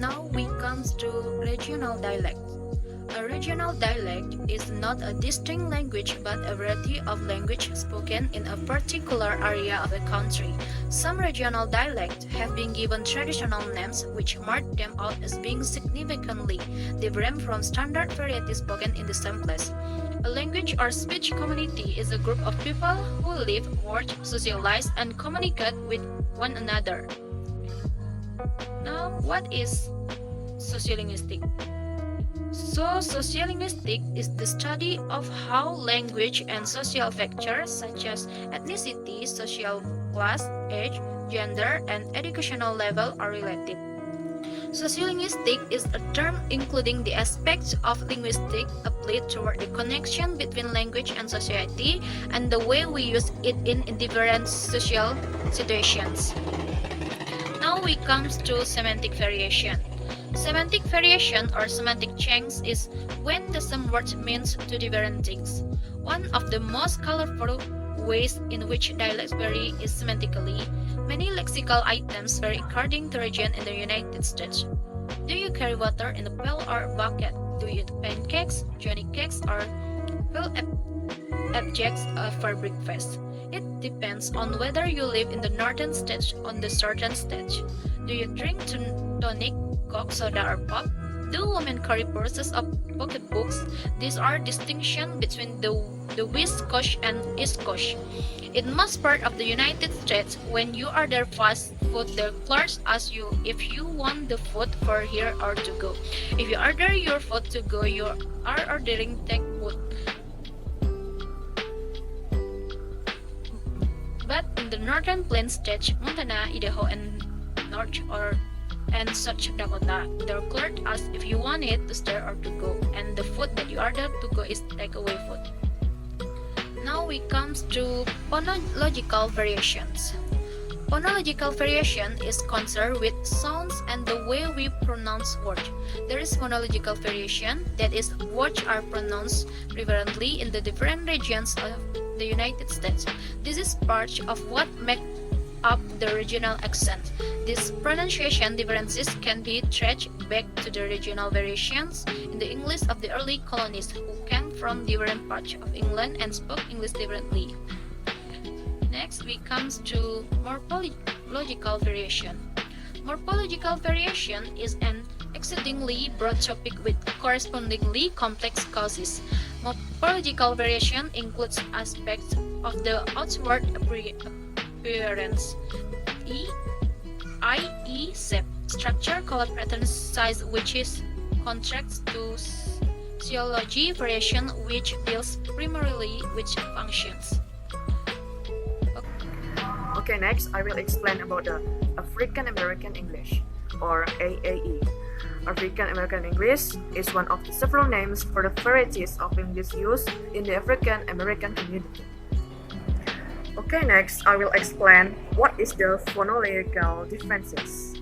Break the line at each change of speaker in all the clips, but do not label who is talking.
Now we come to regional dialect. A regional dialect is not a distinct language but a variety of language spoken in a particular area of a country. Some regional dialects have been given traditional names which mark them out as being significantly different from standard varieties spoken in the same place. A language or speech community is a group of people who live, work, socialize, and communicate with one another. Now, what is sociolinguistic? Sociolinguistic is the study of how language and social factors such as ethnicity, social class, age, gender, and educational level are related. Sociolinguistic is a term including the aspects of linguistics applied toward the connection between language and society and the way we use it in different social situations. Now we come to semantic variation. Semantic variation or semantic change is when the same word means two different things. One of the most colorful ways in which dialects vary is semantically. Many lexical items vary according to region in the United States. Do you carry water in a pail or a bucket? Do you eat pancakes, johnny cakes, or fill objects for breakfast? It depends on whether you live in the northern states or the southern states. Do you drink tonic, Coke, soda, or pop? Do women carry purses or pocketbooks? These are distinctions between the West Coast and East Coast. In most parts of the United States, when you order fast food, the clerks ask you if you want the food for here or to go. If you order your food to go, you are ordering takeout. But in the northern plains states, Montana, Idaho, and North and South Dakota, the clerk asks if you want it to stay or to go, and the food that you order to go is takeaway food. Now we come to phonological variations. Phonological variation is concerned with sounds and the way we pronounce words. There is phonological variation, that is, words are pronounced differently in the different regions of the United States. This is part of what makes up the regional accent. These pronunciation differences can be traced back to the regional variations in the English of the early colonists who came from different parts of England and spoke English differently. Next, we come to morphological variation. Morphological variation is an exceedingly broad topic with correspondingly complex causes. Morphological variation includes aspects of the outward appearance, i.e. shape, structure, color, pattern, size, which is contrasts to sociology variation, which deals primarily with functions.
Okay, next I will explain about the African American English, or AAE. African American English is one of the several names for the varieties of English used in the African American community. Okay, next I will explain what is the phonological differences.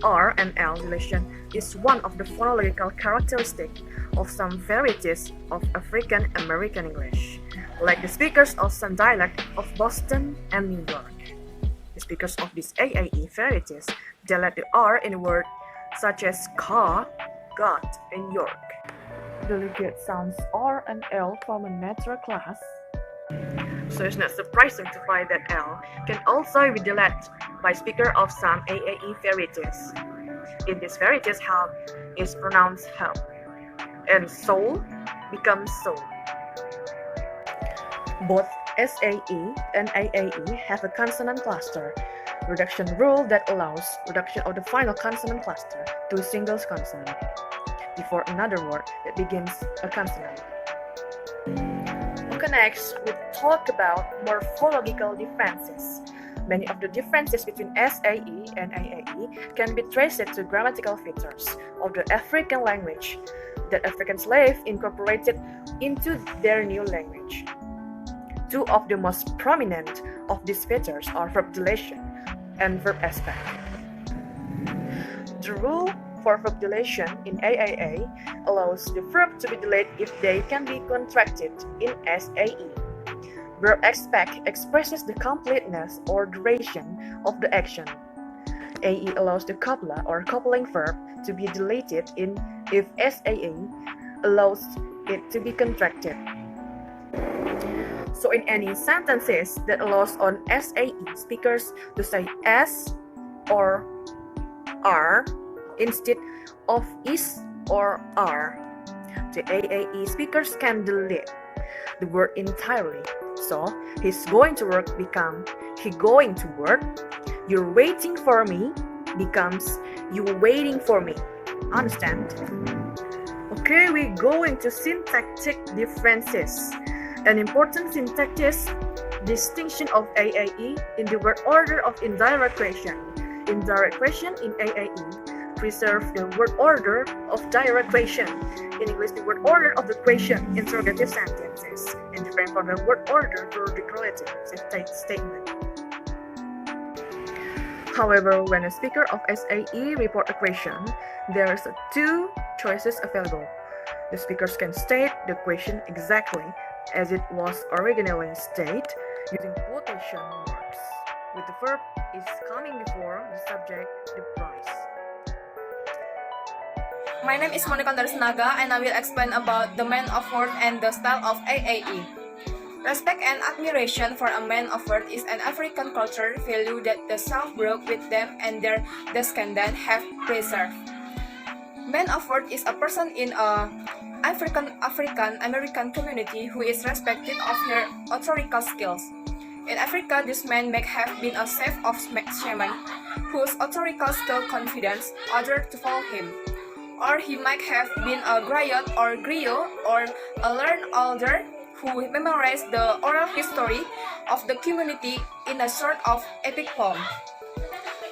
R and L deletion is one of the phonological characteristics of some varieties of African American English, like the speakers of some dialect of Boston and New York. The speakers of these AAE varieties delete the R in words such as car, got, and York. Delegate sounds R and L form a natural class, so it's not surprising to find that L can also be deleted by speakers of some AAE varieties. In these varieties, help is pronounced help, and soul becomes soul. Both SAE and AAE have a consonant cluster reduction rule that allows reduction of the final consonant cluster to a single consonant before another word that begins a consonant. Okay, next we talk about morphological differences. Many of the differences between SAE and AAE can be traced to grammatical features of the African language that African slaves incorporated into their new language. Two of the most prominent of these features are verb deletion and verb aspect. The rule for verb deletion in AAA allows the verb to be delayed if they can be contracted in SAE. Verb aspect expresses the completeness or duration of the action. AE allows the coupler or coupling verb to be deleted if SAE allows it to be contracted. So in any sentences that allows on SAE speakers to say S or R instead of is or are, the AAE speakers can delete the word entirely. So he's going to work become he going to work. You're waiting for me becomes you waiting for me. Understand? Okay, we're going to syntactic differences. An important syntactic distinction of AAE in the word order of indirect question. Indirect question in AAE preserve the word order of direct question. In English, the word order of the question, interrogative sentences, and different from the word order for declarative statement. However, when a speaker of SAE report a question, there are two choices available. The speakers can state the question exactly as it was originally stated using quotation marks, with the verb is coming before the subject, the price.
My name is Monica Naga and I will explain about the man of word and the style of AAE. Respect and admiration for a man of word is an African culture value that the South brought with them and their descendants have preserved. Man of word is a person in a African American community who is respected of their oratorical skills. In Africa, this man may have been a chef of shaman whose oratorical skill confidence others to follow him. Or he might have been a griot or griot or a learned elder who memorized the oral history of the community in a sort of epic poem.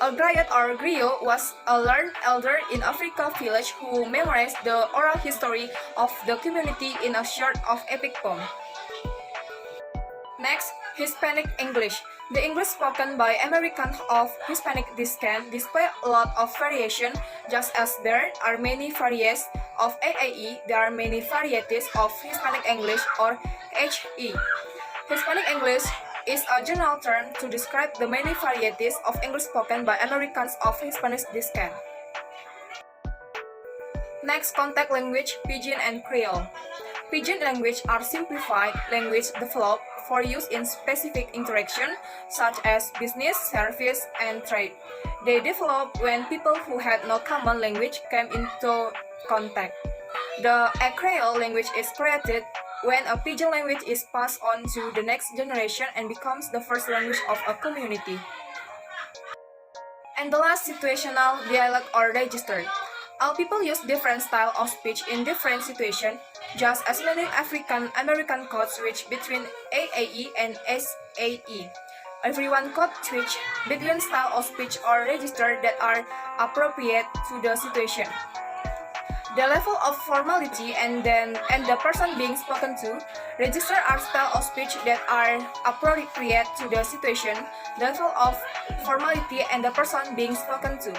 A griot or griot was a learned elder in Africa village who memorized the oral history of the community in a sort of epic poem. Next, Hispanic English. The English spoken by Americans of Hispanic descent display a lot of variation. Just as there are many varieties of AAE, there are many varieties of Hispanic English or HE. Hispanic English is a general term to describe the many varieties of English spoken by Americans of Hispanic descent. Next, contact language, Pidgin and Creole. Pidgin language are simplified language developed for use in specific interaction such as business, service, and trade. They developed when people who had no common language came into contact. The Creole language is created when a Pidgin language is passed on to the next generation and becomes the first language of a community. And the last, situational dialect or register. All people use different style of speech in different situations, just as many African American codes switch between AAE and SAE. Everyone could switch between style of speech or register that are appropriate to the situation. The level of formality and the person being spoken to, register are style of speech that are appropriate to the situation, the level of formality and the person being spoken to.